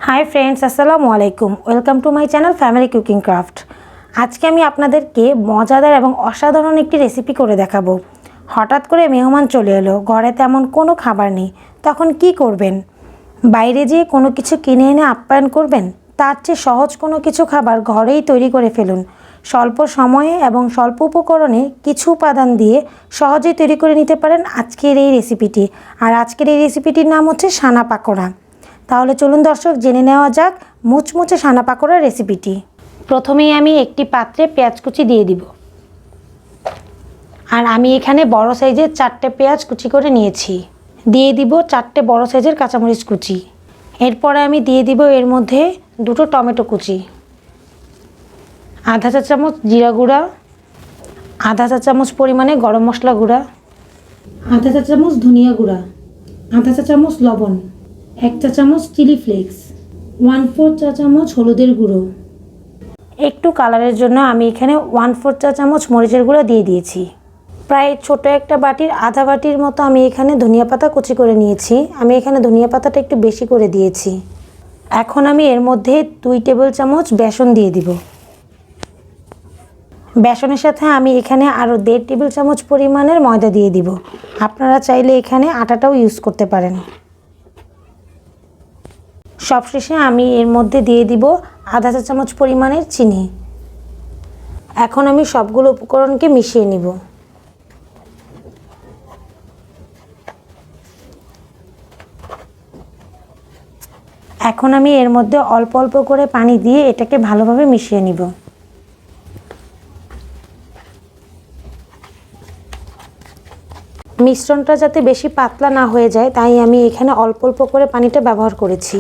High friends अस्सलामु आलैकुम welcome to my channel family cooking craft. आज के आपनादेरके मजादार एवं असाधारण एक रेसिपि करे देखाबो। हठात् करे मेहमान चले एलो, घरे तेमन कोनो खाबार नेই, तखन कि करबेन? बाइरे जेয়ে कोनो किछु किने एने आप्यायन करबेन? तार चेয়ে सहज कोनो किछु खाबार घरेই तैरी करे फेलुन। स्वल्प समये एवं स्वल्प उपकरणे किछु उपादान दिए सहजेই तैरी करे निते पारेन आजकेर এই रेसिपिटी। আর আজকের এই রেসিপিটির নাম হচ্ছে সানা পাকোড়া। তাহলে চলুন দর্শক জেনে নেওয়া যাক মুচমুচে সানা পাকোড়ার রেসিপিটি। প্রথমেই আমি একটি পাত্রে পেঁয়াজ কুচি দিয়ে দিব। আর আমি এখানে বড় সাইজের 4টে পেঁয়াজ কুচি করে নিয়েছি। দিয়ে দিব 4টে বড় সাইজের কাঁচামরিচ কুচি। এরপরে আমি দিয়ে দিব এর মধ্যে 2টো টমেটো কুচি, আধা চা চামচ জিরা গুঁড়া, আধা চা চামচ পরিমাণে গরম মশলা গুঁড়া, আধা চা চামচ ধনিয়া গুঁড়া, আধা চা চামচ লবণ, 1 চা চামচ চিলি ফ্লেক্স, 1/4 চা চামচ হলুদের গুঁড়ো, একটু কালারের জন্য আমি এখানে 1/4 চা চামচ মরিচের গুঁড়া দিয়ে দিয়েছি। প্রায় ছোট একটা বাটির আধা বাটির মতো আমি এখানে ধনিয়া পাতা কুচি করে নিয়েছি। আমি এখানে ধনিয়া পাতাটা একটু বেশি করে দিয়েছি। এখন আমি এর মধ্যে 2 টেবিল চামচ বেসন দিয়ে দিব। বেসনের সাথে আমি এখানে আরও 1.5 টেবিল চামচ পরিমাণের ময়দা দিয়ে দিব। আপনারা চাইলে এখানে আটাটাও ইউজ করতে পারেন। সবশেষে আমি এর মধ্যে দিয়ে দিব আধা চা চামচ পরিমাণের চিনি। এখন আমি সবগুলো উপকরণকে মিশিয়ে নিব। এখন আমি এর মধ্যে অল্প অল্প করে পানি দিয়ে এটাকে ভালোভাবে মিশিয়ে নিব। মিশ্রণটা যাতে বেশি পাতলা না হয়ে যায় তাই আমি এখানে অল্প অল্প করে পানিটা ব্যবহার করেছি।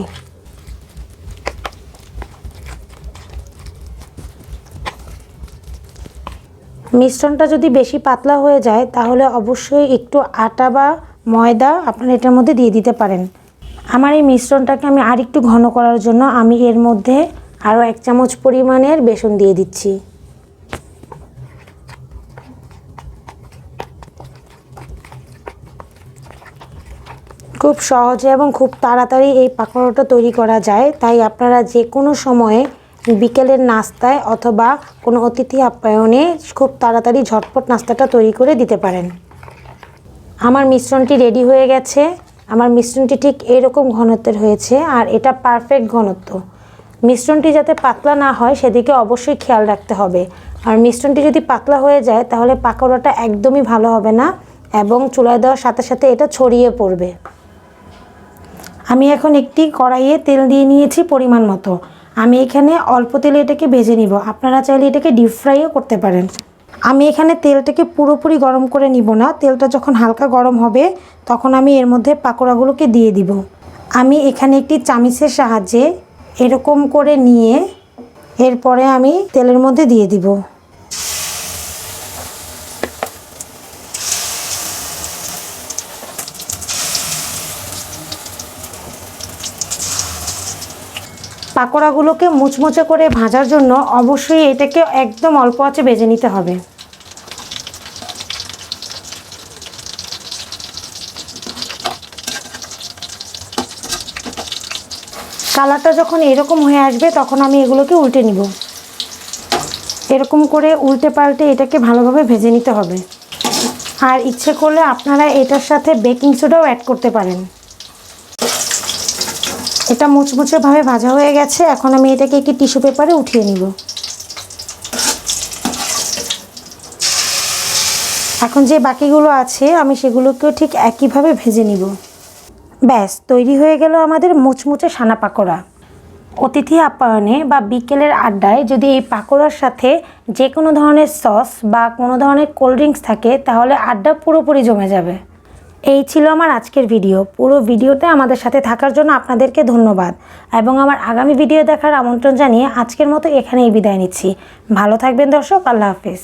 মিশ্রণটা যদি বেশি পাতলা হয়ে যায় তাহলে অবশ্যই একটু আটা বা ময়দা আপনারা এটার মধ্যে দিয়ে দিতে পারেন। আমার এই মিশ্রণটাকে আমি আরেকটু ঘন করার জন্য আমি এর মধ্যে আরও 1 চামচ পরিমাণের বেসন দিয়ে দিচ্ছি। খুব সহজে এবং খুব তাড়াতাড়ি এই পাকোড়াটা তৈরি করা যায়, তাই আপনারা যে কোনো সময়ে বিকেলের নাস্তায় অথবা কোনো অতিথি আপ্যায়নে খুব তাড়াতাড়ি ঝটপট নাস্তাটা তৈরি করে দিতে পারেন। আমার মিশ্রণটি রেডি হয়ে গেছে। আমার মিশ্রণটি ঠিক এরকম ঘনত্বের হয়েছে আর এটা পারফেক্ট ঘনত্ব। মিশ্রণটি যাতে পাতলা না হয় সেদিকে অবশ্যই খেয়াল রাখতে হবে। আর মিশ্রণটি যদি পাতলা হয়ে যায় তাহলে পাকোড়াটা একদমই ভালো হবে না এবং চুলায় দেওয়ার সাথে সাথে এটা ছড়িয়ে পড়বে। আমি এখন একটি কড়াইয়ে তেল দিয়ে নিয়েছি পরিমাণ মতো। আমি এখানে অল্প তেলে এটাকে ভেজে নিব। আপনারা চাইলে এটাকে ডিপ ফ্রাইও করতে পারেন। আমি এখানে তেলটাকে পুরোপুরি গরম করে নিব না। তেলটা যখন হালকা গরম হবে তখন আমি এর মধ্যে পাকোড়াগুলোকে দিয়ে দিব। আমি এখানে একটি চামিচের সাহায্যে এরকম করে নিয়ে এরপরে আমি তেলের মধ্যে দিয়ে দিব। পাকোড়াগুলোকে মুচমুচে করে ভাজার জন্য অবশ্যই এটাকে একদম অল্প আঁচে ভেজে নিতে হবে। কালারটা যখন এরকম হয়ে আসবে তখন আমি এগুলোকে উল্টে নিব। এরকম করে উল্টে পাল্টে এটাকে ভালোভাবে ভেজে নিতে হবে। আর ইচ্ছে করলে আপনারা এটার সাথে বেকিং সোডাও অ্যাড করতে পারেন। এটা মুচমুচেভাবে ভাজা হয়ে গেছে। এখন আমি এটাকে একটি টিস্যু পেপারে উঠিয়ে নিব। এখন যে বাকিগুলো আছে আমি সেগুলোকেও ঠিক একইভাবে ভেজে নিব। ব্যাস তৈরি হয়ে গেল আমাদের মুচমুচে সানা পাকোড়া। অতিথি আপ্যায়নে বা বিকেলের আড্ডায় যদি এই পাকোড়ার সাথে যে কোনো ধরনের সস বা কোনো ধরনের কোল্ড ড্রিঙ্কস থাকে তাহলে আড্ডা পুরোপুরি জমে যাবে। এই ছিল আমার আজকের ভিডিও। পুরো ভিডিওতে আমাদের সাথে থাকার জন্য আপনাদেরকে ধন্যবাদ এবং আমার আগামী ভিডিও দেখার আমন্ত্রণ জানিয়ে আজকের মতো এখানেই বিদায় নিচ্ছি। ভালো থাকবেন দর্শক। আল্লাহ হাফেজ।